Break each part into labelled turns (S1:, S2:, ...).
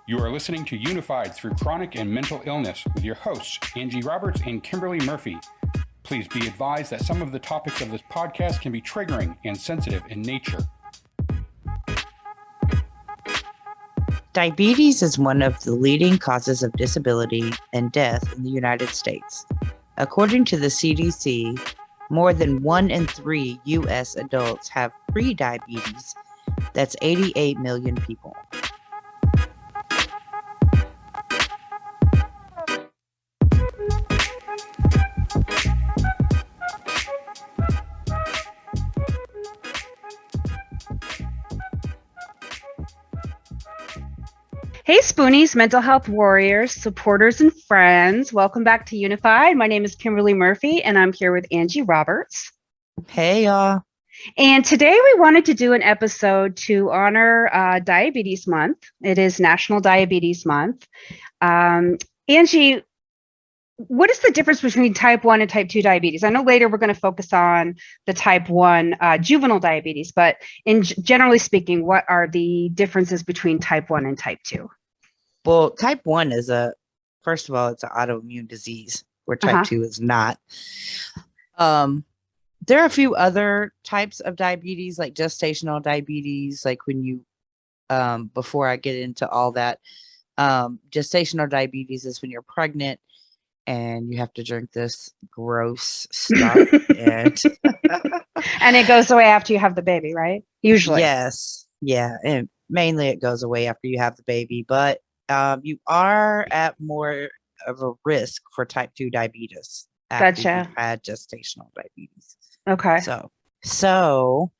S1: You are listening to Unified Through Chronic and Mental Illness with your hosts, Angie Roberts and Kimberly Murphy. Please be advised that some of the topics of this podcast can be triggering and sensitive in nature.
S2: Diabetes is one of the leading causes of disability and death in the United States. According to the CDC, more than 1 in 3 U.S. adults have prediabetes. That's 88 million people.
S3: Hey, Spoonies, mental health warriors, supporters, and friends. Welcome back to Unified. My name is Kimberly Murphy, and I'm here with Angie Roberts.
S2: Hey, y'all.
S3: And today we wanted to do an episode to honor Diabetes Month. It is National Diabetes Month. Angie, what is the difference between type 1 and type 2 diabetes? I know later we're going to focus on the type 1 juvenile diabetes, but generally speaking, what are the differences between type 1 and type 2?
S2: Well, type 1 is first of all, it's an autoimmune disease, where type 2 is not. There are a few other types of diabetes, like gestational diabetes, like when you, before I get into all that, gestational diabetes is when you're pregnant and you have to drink this gross stuff. and
S3: it goes away after you have the baby, right? Usually.
S2: Yes. Yeah. And mainly it goes away after you have the baby, but you are at more of a risk for type 2 diabetes after you've had gestational diabetes.
S3: Okay.
S2: So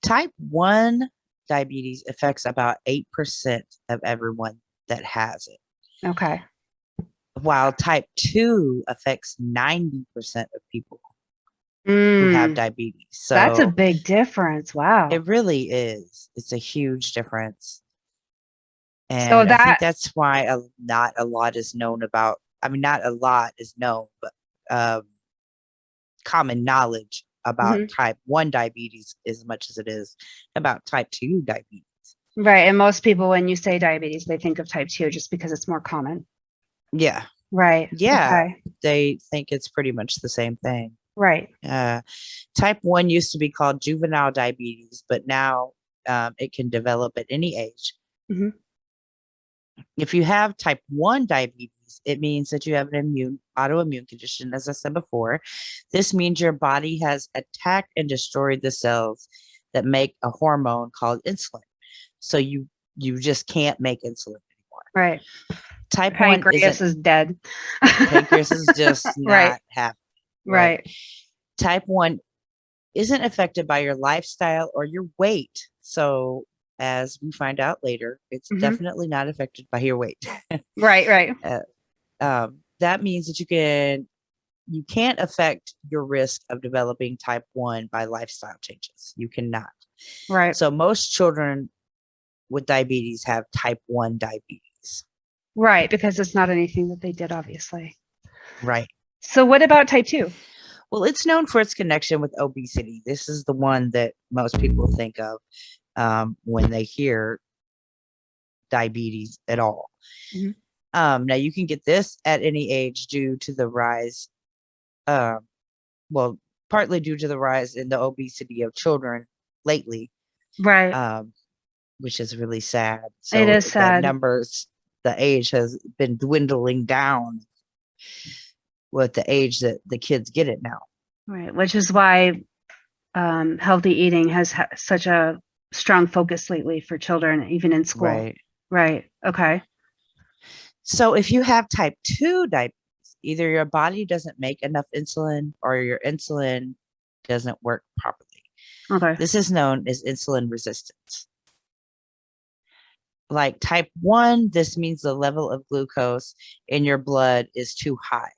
S2: type 1 diabetes affects about 8% of everyone that has it.
S3: Okay.
S2: While type 2 affects 90% of people who have diabetes. So
S3: that's a big difference. Wow.
S2: It really is. It's a huge difference. And I think that's why not a lot is known about, not a lot is known, but common knowledge about type 1 diabetes as much as it is about type 2 diabetes.
S3: Right. And most people, when you say diabetes, they think of type 2 just because it's more common.
S2: Yeah.
S3: Right.
S2: Yeah. Okay. They think it's pretty much the same thing.
S3: Right.
S2: Type 1 used to be called juvenile diabetes, but now it can develop at any age.
S3: Mm-hmm.
S2: If you have type 1 diabetes, it means that you have an autoimmune condition, as I said before. This means your body has attacked and destroyed the cells that make a hormone called insulin. So you just can't make insulin anymore.
S3: Right.
S2: Type
S3: pancreas is dead.
S2: Pancreas is just not happening.
S3: Right.
S2: Type 1 isn't affected by your lifestyle or your weight. So as we find out later, it's definitely not affected by your weight.
S3: Right.
S2: That means that you can't affect your risk of developing type 1 by lifestyle changes. You cannot.
S3: Right.
S2: So most children with diabetes have type 1 diabetes.
S3: Right, because it's not anything that they did, obviously.
S2: Right.
S3: So what about type 2?
S2: Well, it's known for its connection with obesity. This is the one that most people think of when they hear diabetes at all.
S3: Mm-hmm.
S2: Now, you can get this at any age due to the rise, partly due to the rise in the obesity of children lately.
S3: Right.
S2: Which is really sad. So
S3: it is sad.
S2: The age has been dwindling down with the age that the kids get it now.
S3: Right, which is why healthy eating has such a strong focus lately for children, even in school. Right. Okay.
S2: So if you have type 2 diabetes, either your body doesn't make enough insulin or your insulin doesn't work properly.
S3: Okay.
S2: This is known as insulin resistance. Like type 1, this means the level of glucose in your blood is too high.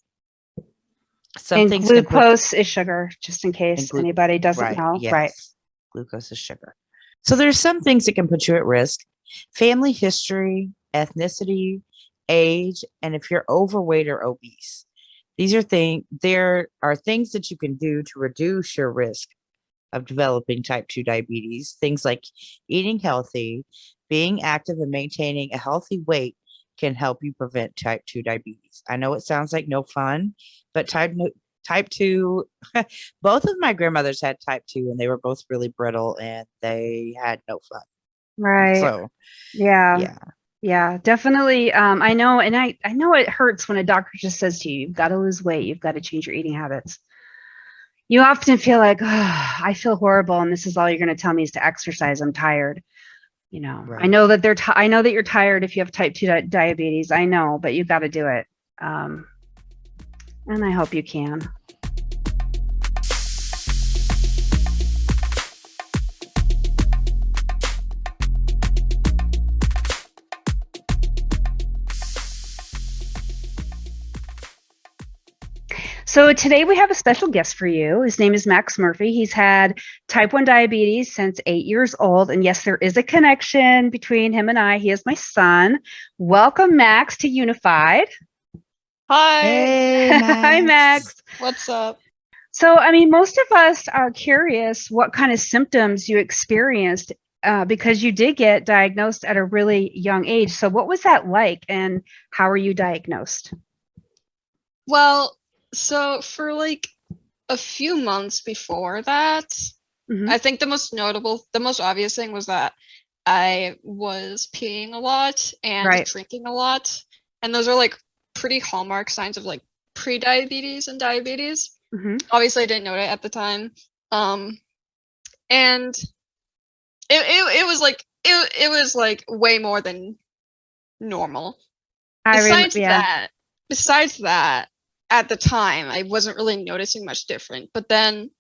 S3: Glucose is sugar, just in case anybody doesn't know.
S2: Yes.
S3: Right.
S2: Glucose is sugar. So there's some things that can put you at risk: family history, ethnicity, age, and if you're overweight or obese. There are things that you can do to reduce your risk of developing type 2 diabetes. Things like eating healthy, being active and maintaining a healthy weight, can help you prevent type 2 diabetes. I know it sounds like no fun, but type 2, both of my grandmothers had type 2 and they were both really brittle and they had no fun.
S3: Right.
S2: So,
S3: yeah. Yeah, definitely. I know, and I know it hurts when a doctor just says to you, you've got to lose weight, you've got to change your eating habits. You often feel like, oh, I feel horrible, and this is all you're going to tell me is to exercise. I'm tired.
S2: right.
S3: I know that I know that you're tired if you have type 2 diabetes. I know, but you've got to do it. And I hope you can. So today we have a special guest for you. His name is Max Murphy. He's had type 1 diabetes since 8 years old. And yes, there is a connection between him and I. He is my son. Welcome, Max, to Unified.
S4: Hi.
S2: Hey, Max.
S3: Hi, Max.
S4: What's up?
S3: So, I mean, most of us are curious what kind of symptoms you experienced because you did get diagnosed at a really young age. So what was that like and how were you diagnosed?
S4: Well, so for like a few months before that, I think the most obvious thing was that I was peeing a lot and drinking a lot. And those are like pretty hallmark signs of like pre-diabetes and diabetes. Obviously, I didn't know it at the time. And it was like way more than normal. Besides that, at the time, I wasn't really noticing much different. But then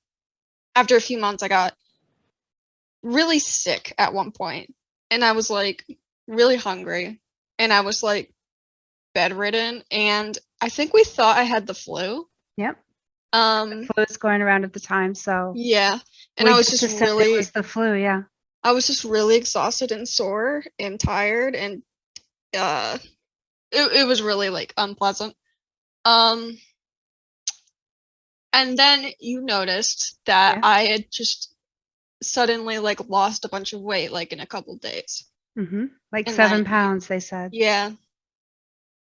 S4: after a few months, I got really sick at one point, and I was like really hungry, and I was like bedridden, and I think we thought I had the flu.
S3: Yep. The flu was going around at the time, so
S4: yeah, and I was just really
S3: it was the flu. Yeah,
S4: I was just really exhausted and sore and tired, and it was really like unpleasant. And then you noticed that I had just suddenly like lost a bunch of weight like in a couple days.
S3: Like 7 pounds, they said.
S4: Yeah,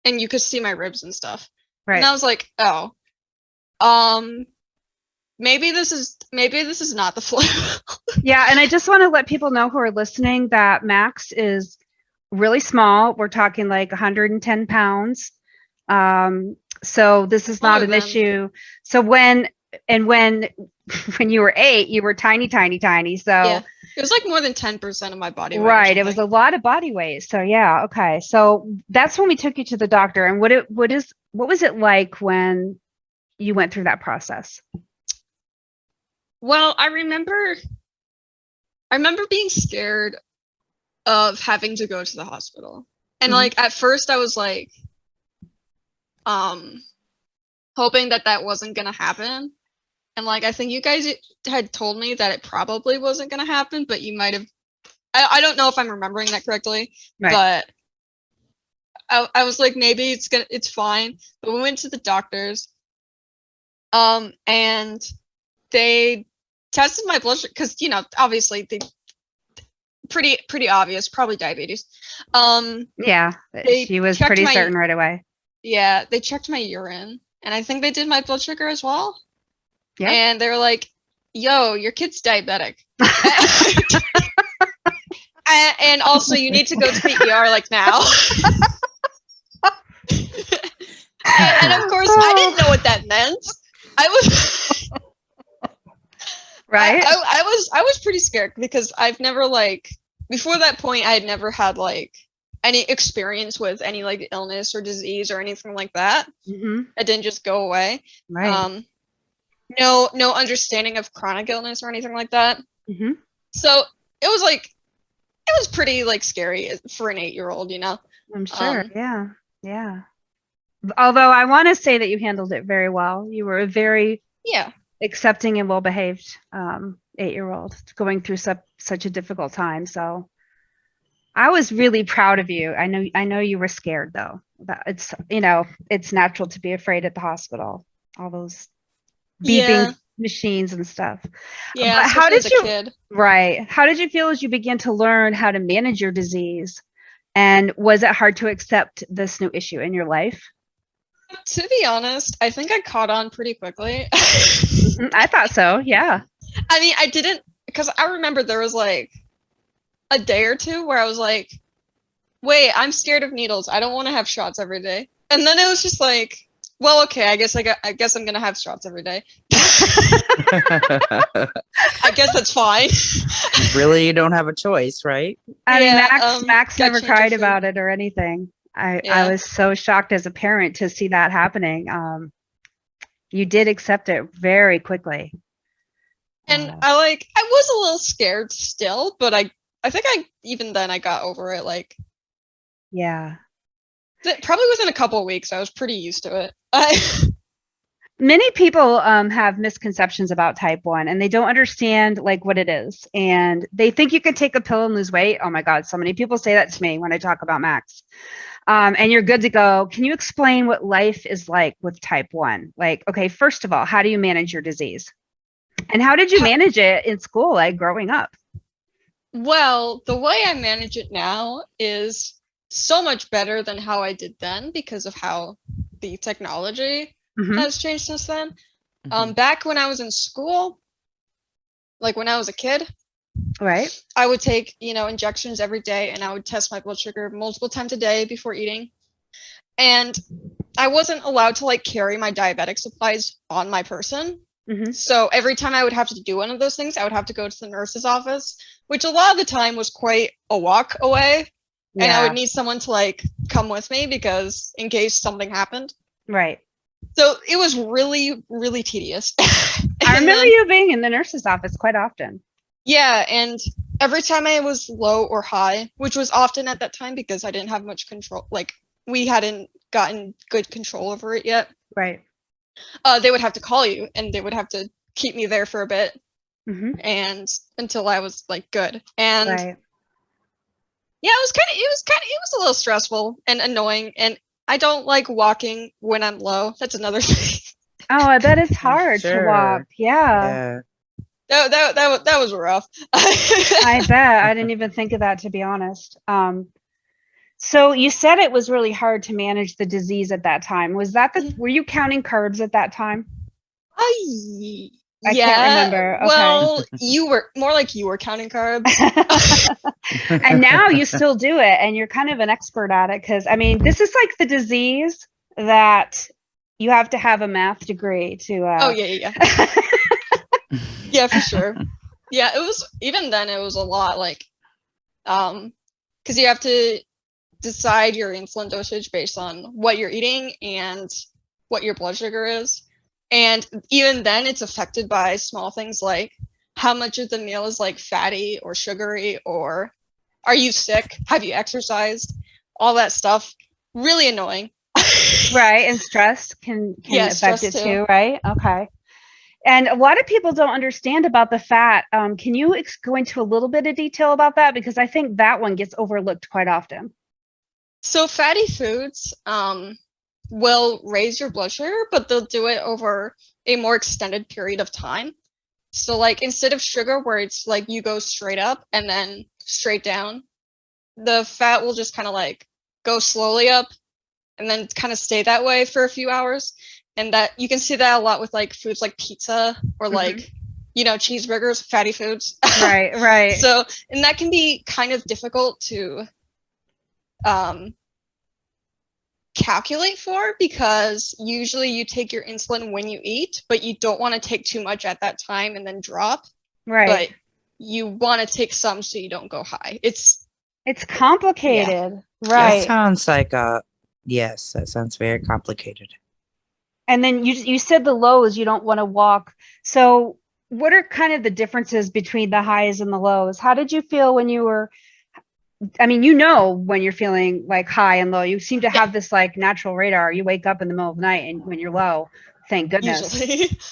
S4: and you could see my ribs and stuff.
S3: Right.
S4: And I was like, oh. Maybe this is not the flu.
S3: Yeah, and I just want to let people know who are listening that Max is really small. We're talking like 110 pounds. So this is not an issue. So when you were 8, you were tiny. So
S4: yeah, it was like more than 10% of my body weight.
S3: Right, it was a lot of body weight. So yeah, okay. So that's when we took you to the doctor. And what was it like when you went through that process?
S4: Well, I remember being scared of having to go to the hospital. And like at first I was like hoping that wasn't going to happen. And like I think you guys had told me that it probably wasn't going to happen, but you might have I don't know if I'm remembering that correctly, but I was like maybe it's fine. But we went to the doctors and they tested my blood sugar because obviously they pretty obvious, probably diabetes.
S3: Yeah, she was pretty certain right away.
S4: Yeah, they checked my urine, and I think they did my blood sugar as well.
S3: Yeah,
S4: and they were like, "Yo, your kid's diabetic, and also you need to go to the ER like now." and of course, I didn't know what that meant. I was.
S3: Right.
S4: I was pretty scared because I've never before that point I had never had any experience with any illness or disease or anything like that. It didn't just go away.
S3: Right.
S4: No understanding of chronic illness or anything like that. So it was pretty scary for an 8-year-old,
S3: I'm sure. Yeah. Although I want to say that you handled it very well. You were a very accepting and well-behaved 8-year-old going through such a difficult time. So I was really proud of you. I know you were scared though. It's it's natural to be afraid at the hospital. All those beeping machines and stuff.
S4: Yeah.
S3: But how did you feel as you began to learn how to manage your disease? And was it hard to accept this new issue in your life?
S4: To be honest, I think I caught on pretty quickly.
S3: I thought so, yeah.
S4: I mean, I didn't, because I remember there was like a day or two where I was like, wait, I'm scared of needles. I don't want to have shots every day. And then it was just like, well, okay, I guess I'm gonna have shots every day. I guess that's fine.
S2: Really, you don't have a choice, right?
S3: I mean, Max never cried about it or anything. I was so shocked as a parent to see that happening. You did accept it very quickly.
S4: And I was a little scared still, but I think even then I got over it. Like,
S3: yeah,
S4: probably within a couple of weeks, I was pretty used to it.
S3: Many people have misconceptions about type 1 and they don't understand like what it is. And they think you can take a pill and lose weight. Oh my God, so many people say that to me when I talk about Max. And you're good to go. Can you explain what life is like with type 1? Like, okay, first of all, how do you manage your disease? And how did you manage it in school, like growing up?
S4: Well, the way I manage it now is so much better than how I did then because of how the technology has changed since then. Back when I was in school, like when I was a kid,
S3: right,
S4: I would take, injections every day and I would test my blood sugar multiple times a day before eating. And I wasn't allowed to like carry my diabetic supplies on my person. So every time I would have to do one of those things, I would have to go to the nurse's office, which a lot of the time was quite a walk away. Yeah. And I would need someone to like come with me because in case something happened.
S3: Right.
S4: So it was really, really tedious.
S3: I remember you being in the nurse's office quite often.
S4: Yeah. And every time I was low or high, which was often at that time because I didn't have much control, like we hadn't gotten good control over it yet.
S3: Right.
S4: They would have to call you and they would have to keep me there for a bit and until I was like good. And yeah, it was a little stressful and annoying. And I don't like walking when I'm low. That's another thing.
S3: Oh, I bet it's hard to walk. Yeah.
S4: That was rough.
S3: I bet. I didn't even think of that, to be honest. So you said it was really hard to manage the disease at that time. Was that were you counting carbs at that time? I can't remember. Okay.
S4: Well, you were more like you were counting carbs.
S3: And now you still do it and you're kind of an expert at it because I mean, this is like the disease that you have to have a math degree to
S4: Oh yeah. Yeah, for sure. Yeah, it was even then it was a lot like because you have to decide your insulin dosage based on what you're eating and what your blood sugar is. And even then it's affected by small things like how much of the meal is like fatty or sugary, or are you sick? Have you exercised? All that stuff. Really annoying.
S3: Right. And stress can affect it too, right? Okay. And a lot of people don't understand about the fat. Can you go into a little bit of detail about that? Because I think that one gets overlooked quite often.
S4: So fatty foods will raise your blood sugar, but they'll do it over a more extended period of time. So like instead of sugar where it's like you go straight up and then straight down, the fat will just kind of like go slowly up and then kind of stay that way for a few hours. And that you can see that a lot with like foods like pizza or like, cheeseburgers, fatty foods.
S3: Right.
S4: So, and that can be kind of difficult to calculate for because usually you take your insulin when you eat, but you don't want to take too much at that time and then drop.
S3: Right.
S4: But you want to take some so you don't go high. It's
S3: complicated. Yeah. Right.
S2: That sounds like yes, that sounds very complicated.
S3: And then you said the lows you don't want to walk. So what are kind of the differences between the highs and the lows? How did you feel when you were, I mean, when you're feeling like high and low, you seem to have this like natural radar. You wake up in the middle of the night and when you're low, thank goodness.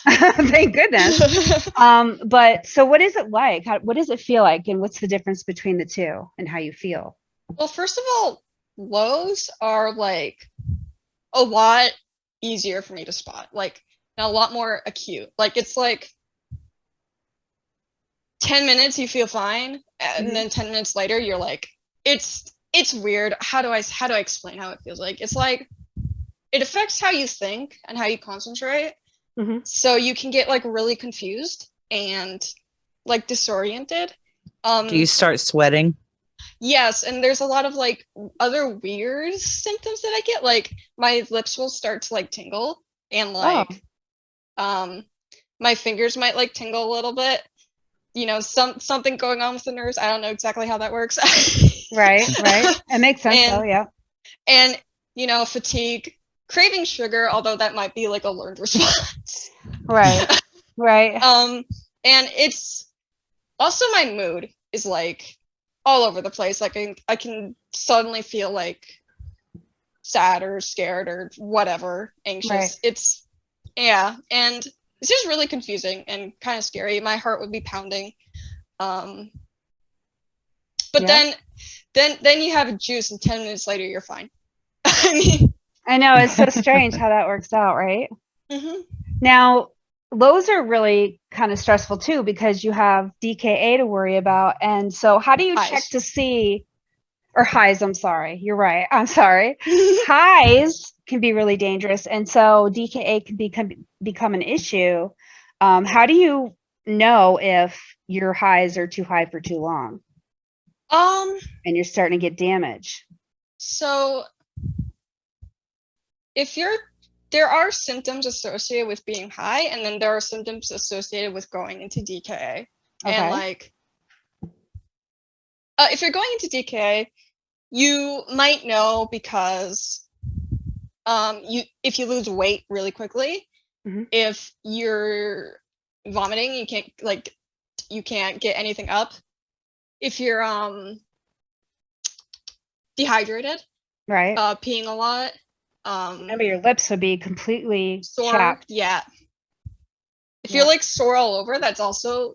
S3: Thank goodness. But so what is it like? What does it feel like? And what's the difference between the two and how you feel?
S4: Well, first of all, lows are like a lot easier for me to spot, like a lot more acute. Like it's like 10 minutes you feel fine and then 10 minutes later you're like it's it's weird. How do I explain how it feels like? It's like it affects how you think and how you concentrate.
S3: Mm-hmm.
S4: So you can get like really confused and like disoriented.
S2: Do you start sweating?
S4: Yes, and there's a lot of like other weird symptoms that I get. Like my lips will start to like tingle, and like my fingers might like tingle a little bit. You know, something going on with the nerves. I don't know exactly how that works.
S3: Right. It makes sense though, yeah.
S4: And you know, fatigue, craving sugar, although that might be like a learned response.
S3: Right.
S4: And it's also my mood is like all over the place. Like I can suddenly feel like sad or scared or whatever, anxious.
S3: Right.
S4: It's and it's just really confusing and kind of scary. My heart would be pounding. But then you have a juice and 10 minutes later you're fine. I mean,
S3: I know, it's so strange how that works out, right?
S4: Mm-hmm.
S3: Now, lows are really kind of stressful too because you have DKA to worry about. And so how do you check to see, or highs, I'm sorry, you're right, I'm sorry. Highs can be really dangerous. And so DKA can become an issue. How do you know if your highs are too high for too long? And you're starting to get damage.
S4: So there are symptoms associated with being high, and then there are symptoms associated with going into DKA. Okay. And like, if you're going into DKA, you might know because if you lose weight really quickly, mm-hmm. if you're vomiting, you can't get anything up. If you're dehydrated,
S3: right,
S4: peeing a lot.
S3: Remember, your lips would be completely
S4: sore.
S3: chapped.
S4: Yeah. If you're like sore all over, that's also,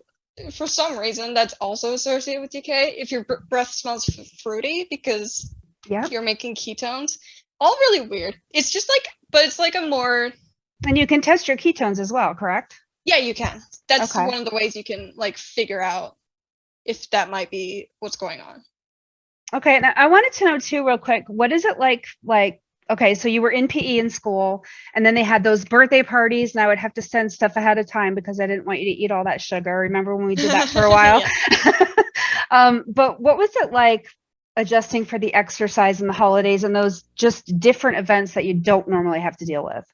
S4: for some reason, that's also associated with DKA. If your breath smells fruity because you're making ketones, all really weird. It's just like, but it's like a more.
S3: And you can test your ketones as well, correct?
S4: Yeah, you can. That's one of the ways you can like figure out if that might be what's going on.
S3: Okay, now I wanted to know too, real quick, what is it like, okay, so you were in PE in school, and then they had those birthday parties, and I would have to send stuff ahead of time because I didn't want you to eat all that sugar. Remember when we did that for a while? But what was it like adjusting for the exercise and the holidays and those just different events that you don't normally have to deal with?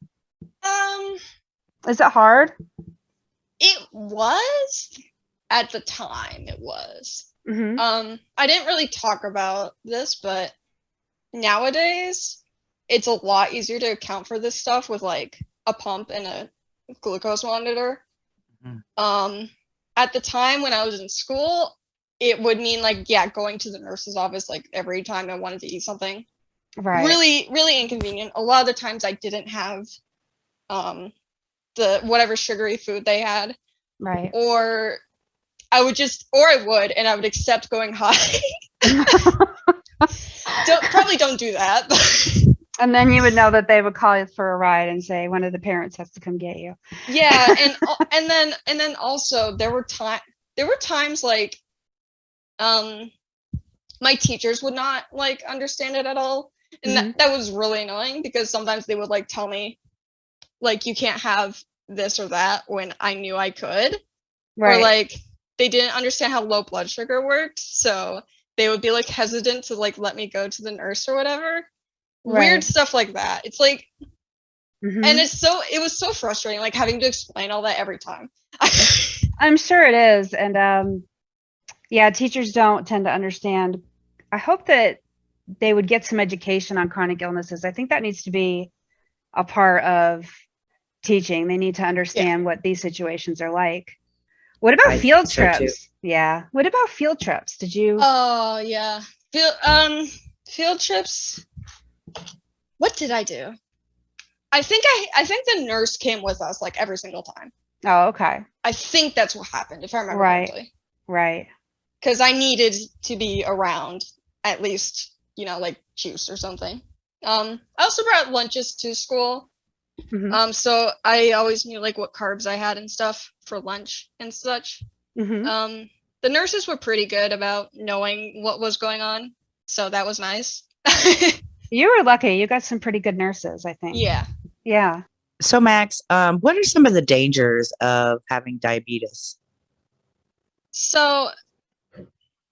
S3: Is it hard?
S4: It was at the time. It was.
S3: Mm-hmm.
S4: I didn't really talk about this, but nowadays it's a lot easier to account for this stuff with like a pump and a glucose monitor. Mm-hmm. At the time when I was in school, it would mean like, going to the nurse's office like every time I wanted to eat something. Right. Really, really inconvenient. A lot of the times I didn't have the whatever sugary food they had.
S3: Right.
S4: Or I would and I would accept going high. Probably don't do that.
S3: And then you would know that they would call you for a ride and say one of the parents has to come get you.
S4: Yeah, and then also there were times like my teachers would not like understand it at all. And mm-hmm. that was really annoying because sometimes they would like tell me like you can't have this or that when I knew I could. Right. Or like they didn't understand how low blood sugar worked, so they would be like hesitant to like let me go to the nurse or whatever. Right. Weird stuff like that. It's like, mm-hmm. And it was so frustrating, like having to explain all that every time.
S3: I'm sure it is. And teachers don't tend to understand. I hope that they would get some education on chronic illnesses. I think that needs to be a part of teaching. They need to understand what these situations are like. What about field trips? Yeah. What about field trips? Did you?
S4: Oh yeah. Field trips. What did I do? I think the nurse came with us like every single time.
S3: Oh, okay.
S4: I think that's what happened, if I remember correctly.
S3: Right.
S4: Because I needed to be around at least, like juice or something. I also brought lunches to school. Mm-hmm. So I always knew like what carbs I had and stuff for lunch and such. Mm-hmm. The nurses were pretty good about knowing what was going on. So that was nice.
S3: You were lucky. You got some pretty good nurses, I think.
S4: Yeah.
S3: Yeah.
S2: So Max, what are some of the dangers of having diabetes?
S4: So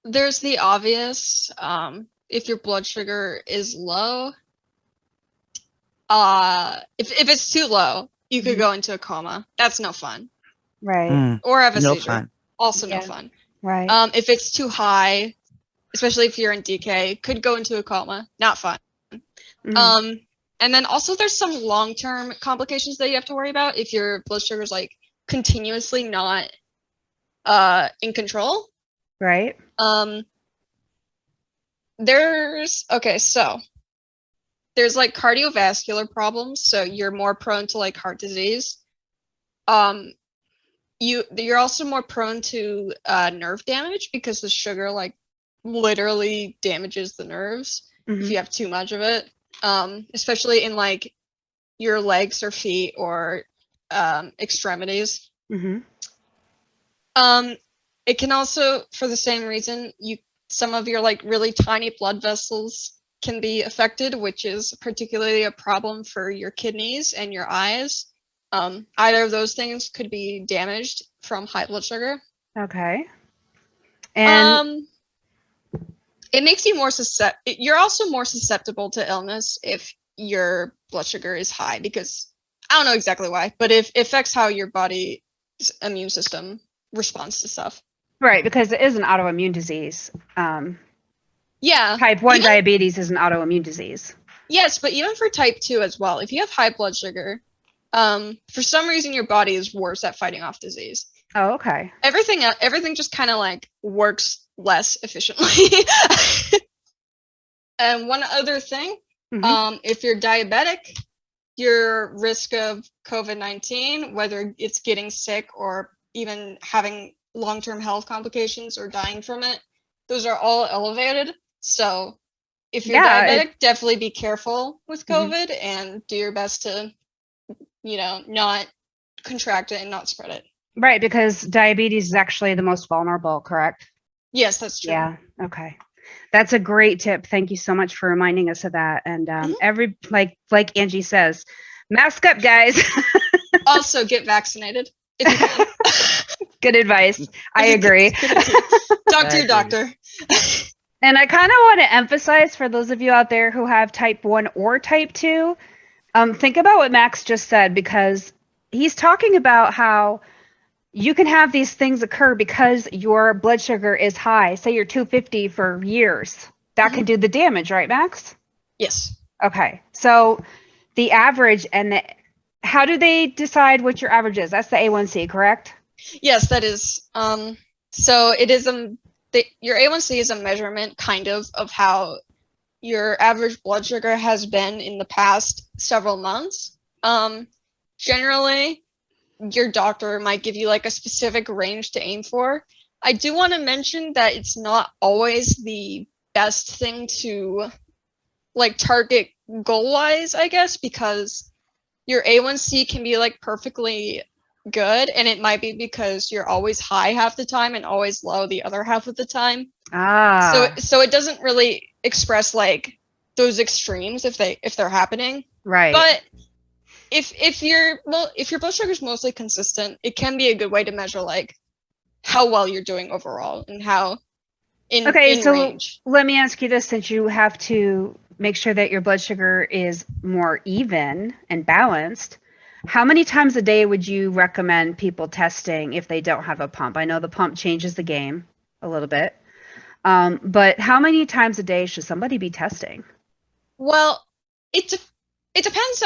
S4: there's the obvious. If your blood sugar is low, if it's too low, you could go into a coma. That's no fun.
S3: Right.
S4: Or have a
S2: No
S4: seizure.
S2: fun.
S4: Also no fun.
S3: Right.
S4: If it's too high, especially if you're in DK, could go into a coma. Not fun. And then also there's some long-term complications that you have to worry about if your blood sugar is like continuously not in control.
S3: Right.
S4: There's like cardiovascular problems, so you're more prone to like heart disease. You're also more prone to nerve damage because the sugar like literally damages the nerves if you have too much of it, especially in like your legs or feet or extremities. It can also, for the same reason, some of your like really tiny blood vessels can be affected, which is particularly a problem for your kidneys and your eyes. Either of those things could be damaged from high blood sugar.
S3: Okay. And
S4: it makes you more you're also more susceptible to illness if your blood sugar is high, because I don't know exactly why, but it affects how your body's immune system responds to stuff.
S3: Right, because it is an autoimmune disease.
S4: Yeah.
S3: Type 1 diabetes is an autoimmune disease.
S4: Yes, but even for type 2 as well, if you have high blood sugar, for some reason your body is worse at fighting off disease.
S3: Oh, okay.
S4: Everything just kind of like works less efficiently. And one other thing, if you're diabetic, your risk of COVID-19, whether it's getting sick or even having long-term health complications or dying from it, those are all elevated. So if you're diabetic, definitely be careful with COVID and do your best to, not contract it and not spread it.
S3: Right, because diabetes is actually the most vulnerable, correct?
S4: Yes, that's true.
S3: Yeah, okay. That's a great tip. Thank you so much for reminding us of that. And like Angie says, mask up, guys.
S4: Also get vaccinated if you can.
S3: Good advice. I agree.
S4: Talk to your doctor.
S3: And I kind of want to emphasize for those of you out there who have type 1 or type 2, think about what Max just said, because he's talking about how you can have these things occur because your blood sugar is high. Say you're 250 for years. That can do the damage, right, Max?
S4: Yes.
S3: Okay. So the average how do they decide what your average is? That's the A1C, correct?
S4: Yes, that is. So it is your A1C is a measurement kind of how your average blood sugar has been in the past several months. Generally, your doctor might give you like a specific range to aim for. I do want to mention that it's not always the best thing to like target goal-wise, I guess, because your A1C can be like perfectly good, and it might be because you're always high half the time and always low the other half of the time. So it doesn't really express like those extremes if they're happening.
S3: Right.
S4: But if your blood sugar is mostly consistent, it can be a good way to measure like how well you're doing overall and how in range.
S3: Let me ask you this, since you have to make sure that your blood sugar is more even and balanced. How many times a day would you recommend people testing if they don't have a pump? I know the pump changes the game a little bit, but how many times a day should somebody be testing?
S4: Well, it depends.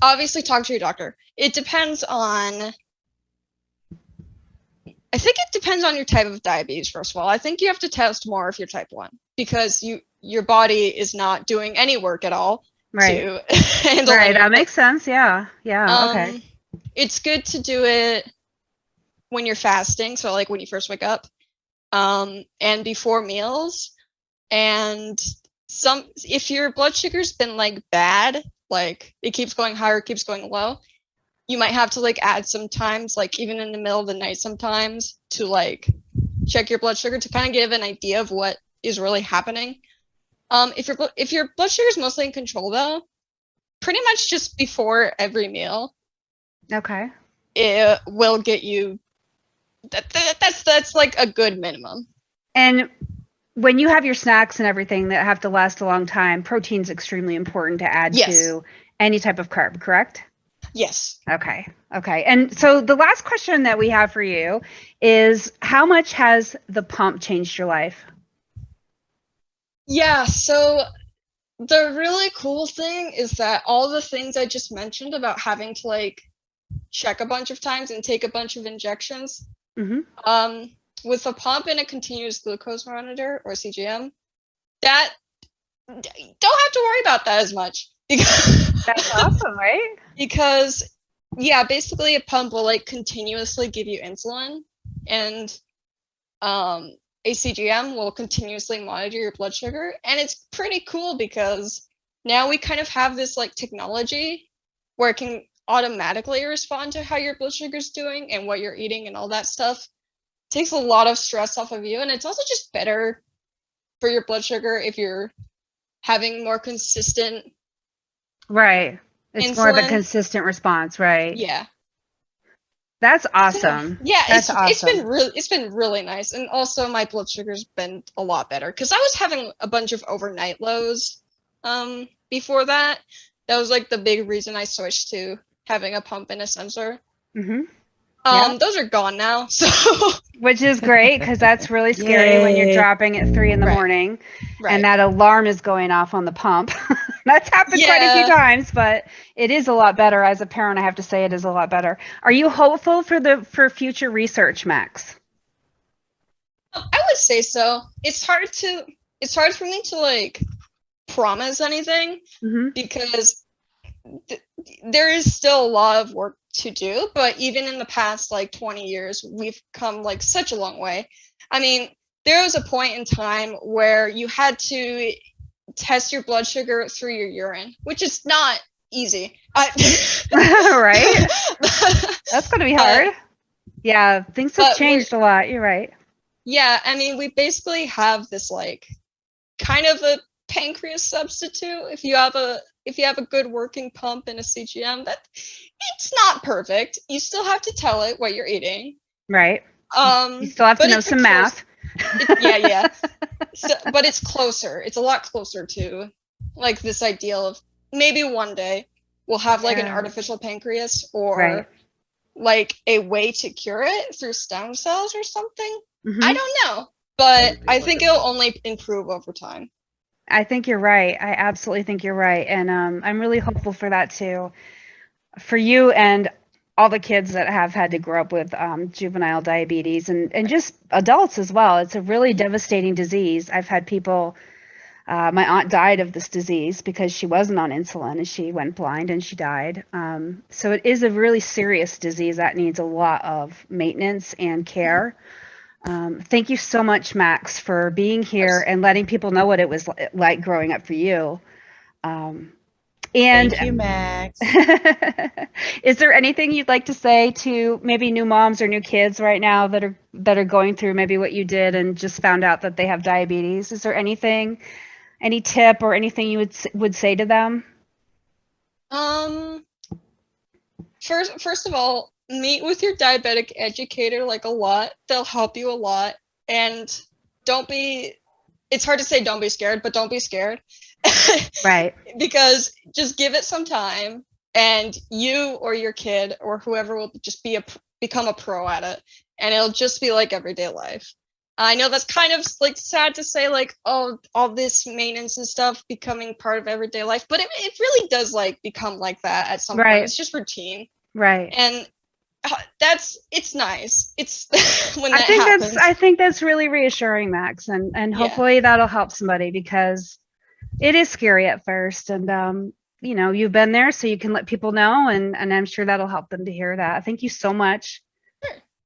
S4: Obviously, talk to your doctor. It depends on. I think it depends on your type of diabetes. First of all, I think you have to test more if you're type 1 because your body is not doing any work at all.
S3: Right.
S4: To handle
S3: right. That makes sense. Yeah. Yeah. Okay.
S4: It's good to do it when you're fasting. So like when you first wake up, and before meals. And if your blood sugar's been like bad, like it keeps going higher, it keeps going low, you might have to like add some times, like even in the middle of the night sometimes, to like check your blood sugar to kind of give an idea of what is really happening. If your blood sugar is mostly in control though, pretty much just before every meal.
S3: Okay.
S4: It will get you. That's like a good minimum.
S3: And when you have your snacks and everything that have to last a long time, protein's extremely important to add to any type of carb, correct?
S4: Yes.
S3: Okay. And so the last question that we have for you is, how much has the pump changed your life?
S4: Yeah, so the really cool thing is that all the things I just mentioned about having to like check a bunch of times and take a bunch of injections, with a pump and a continuous glucose monitor or CGM, that don't have to worry about that as much.
S3: That's awesome, right?
S4: Because yeah, basically a pump will like continuously give you insulin, and a CGM will continuously monitor your blood sugar. And it's pretty cool because now we kind of have this like technology where it can automatically respond to how your blood sugar is doing and what you're eating and all that stuff. It takes a lot of stress off of you, and it's also just better for your blood sugar if you're having more consistent.
S3: Right. It's
S4: insulin.
S3: More of a consistent response, right?
S4: Yeah.
S3: That's awesome.
S4: So, yeah,
S3: awesome.
S4: It's been really nice, and also my blood sugar's been a lot better because I was having a bunch of overnight lows before that. That was like the big reason I switched to having a pump and a sensor. Those are gone now, so
S3: which is great because that's really scary when you're dropping at 3 a.m. and that alarm is going off on the pump. That's happened quite a few times, but it is a lot better. As a parent, I have to say it is a lot better. Are you hopeful for future research, Max?
S4: I would say so. It's hard for me to like promise anything because there is still a lot of work to do, but even in the past like 20 years we've come like such a long way. I mean, there was a point in time where you had to test your blood sugar through your urine, which is not easy.
S3: Right? That's going to be hard. Yeah, things have changed a lot. You're right.
S4: Yeah, I mean, we basically have this like kind of a pancreas substitute. If you have a good working pump and a CGM, that it's not perfect. You still have to tell it what you're eating.
S3: Right. You still have to know some math.
S4: Yeah. So, but it's closer. It's a lot closer to like this ideal of maybe one day we'll have like an artificial pancreas or like a way to cure it through stem cells or something. I don't know, but I think it'll only improve over time.
S3: I think you're right. I absolutely think you're right. And I'm really hopeful for that too. For you and all the kids that have had to grow up with juvenile diabetes and just adults as well. It's a really devastating disease. I've had people, my aunt died of this disease because she wasn't on insulin and she went blind and she died. So it is a really serious disease that needs a lot of maintenance and care. Thank you so much, Max, for being here and letting people know what it was like growing up for you. And
S2: thank you, Max.
S3: Is there anything you'd like to say to maybe new moms or new kids right now that are going through maybe what you did and just found out that they have diabetes? Is there anything, any tip or anything you would say to them?
S4: First of all, meet with your diabetic educator like a lot. They'll help you a lot. And it's hard to say don't be scared, but don't be scared.
S3: Right.
S4: Because just give it some time and you or your kid or whoever will just become a pro at it. And it'll just be like everyday life. I know that's kind of like sad to say, like, oh, all this maintenance and stuff becoming part of everyday life, but it really does like become like that at some point. It's just routine.
S3: Right.
S4: And it's nice. It's when that happens.
S3: I think that's really reassuring, Max, and hopefully that'll help somebody because it is scary at first, and you've been there, so you can let people know, and I'm sure that'll help them to hear that. Thank you so much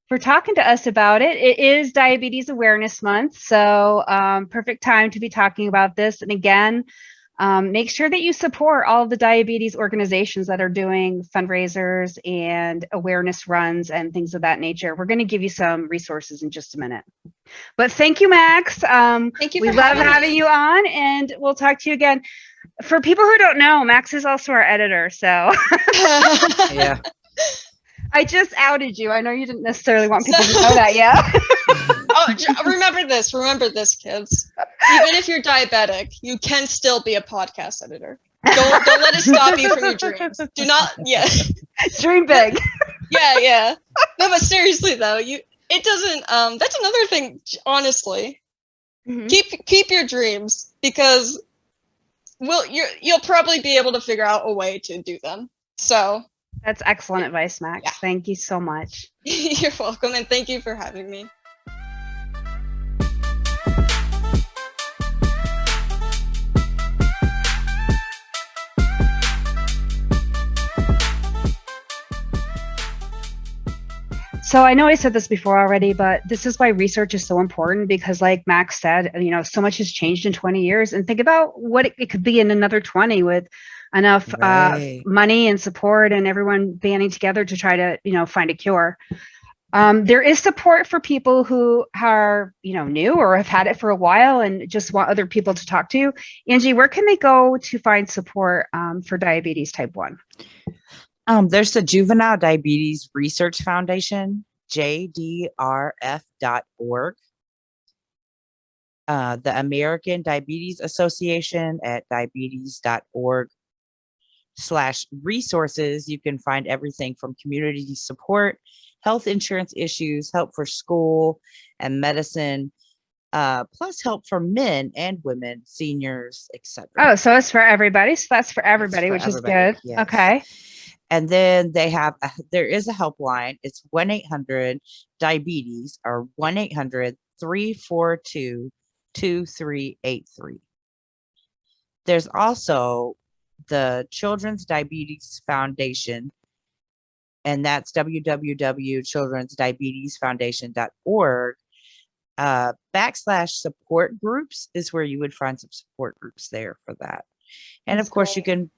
S3: for talking to us about it. It is Diabetes Awareness Month, so perfect time to be talking about this. And again, Make sure that you support all of the diabetes organizations that are doing fundraisers and awareness runs and things of that nature. We're going to give you some resources in just a minute. But thank you, Max.
S4: Thank you.
S3: We love having you on, and we'll talk to you again. For people who don't know, Max is also our editor. So
S2: Yeah.
S3: I just outed you. I know you didn't necessarily want people to know that yet.
S4: Oh, remember this, kids. Even if you're diabetic, you can still be a podcast editor. Don't let it stop you from your dreams. Do not,
S3: Dream big.
S4: Yeah. No, but seriously though, it doesn't. That's another thing. Honestly, keep your dreams, because you'll probably be able to figure out a way to do them. So.
S3: That's excellent advice, Max. Yeah. Thank you so much.
S4: You're welcome, and thank you for having me.
S3: So I know I said this before already, but this is why research is so important, because like Max said, so much has changed in 20 years, and think about what it could be in another 20 with enough money and support and everyone banding together to try to, find a cure. There is support for people who are, new or have had it for a while and just want other people to talk to. Angie, where can they go to find support for diabetes type 1?
S2: There's the Juvenile Diabetes Research Foundation, jdrf.org. The American Diabetes Association at diabetes.org/resources. You can find everything from community support, health insurance issues, help for school and medicine, plus help for men and women, seniors, etc.
S3: Oh, so it's for everybody. So that's for everybody, which is good. Yes. Okay.
S2: And then there is a helpline. It's 1-800-DIABETES or 1-800-342-2383. There's also the Children's Diabetes Foundation, and that's www.childrensdiabetesfoundation.org. /support groups is where you would find some support groups there for that. And of course, you can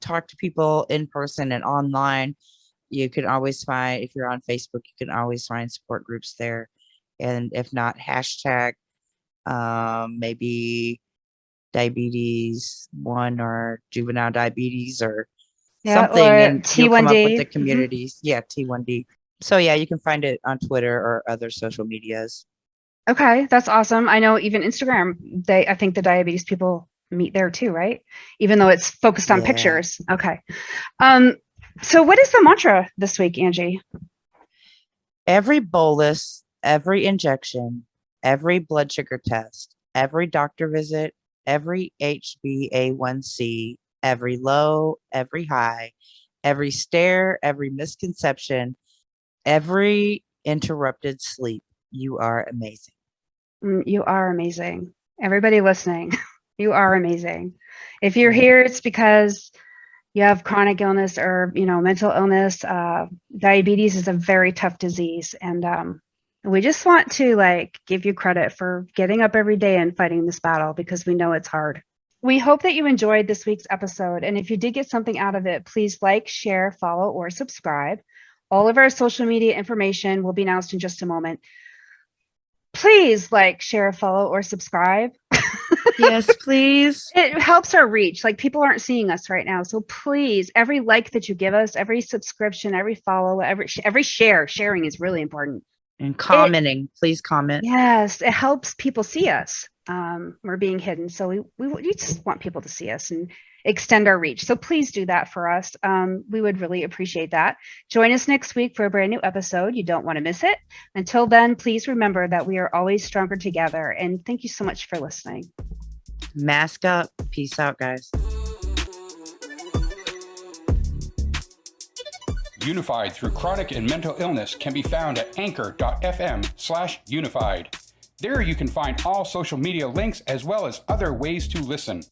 S2: talk to people in person and online. You can always find, if you're on Facebook, you can always find support groups there. And if not, hashtag maybe diabetes 1 or juvenile diabetes or something,
S3: or
S2: and
S3: T1D.
S2: You'll come up with the communities. Yeah, T1D. So yeah, you can find it on Twitter or other social medias.
S3: Okay, that's awesome. I know even Instagram, I think the diabetes people meet there too, right? Even though it's focused on pictures. Okay. So what is the mantra this week, Angie?
S2: Every bolus, every injection, every blood sugar test, every doctor visit, every HbA1c, every low, every high, every stare, every misconception, every interrupted sleep. You are amazing.
S3: You are amazing. Everybody listening, you are amazing. If you're here, it's because you have chronic illness or, mental illness. Diabetes is a very tough disease. And we just want to give you credit for getting up every day and fighting this battle, because we know it's hard. We hope that you enjoyed this week's episode. And if you did get something out of it, please share, follow, or subscribe. All of our social media information will be announced in just a moment. Please share, follow, or subscribe.
S2: Yes, please.
S3: It helps our reach. People aren't seeing us right now. So please, every like that you give us, every subscription, every follow, every sharing is really important.
S2: And commenting, please comment.
S3: Yes, it helps people see us. We're being hidden. So we just want people to see us and extend our reach. So please do that for us. We would really appreciate that. Join us next week for a brand new episode. You don't want to miss it. Until then, please remember that we are always stronger together. And thank you so much for listening.
S2: Mask up. Peace out, guys.
S1: Unified through chronic and mental illness can be found at anchor.fm/unified. There you can find all social media links as well as other ways to listen.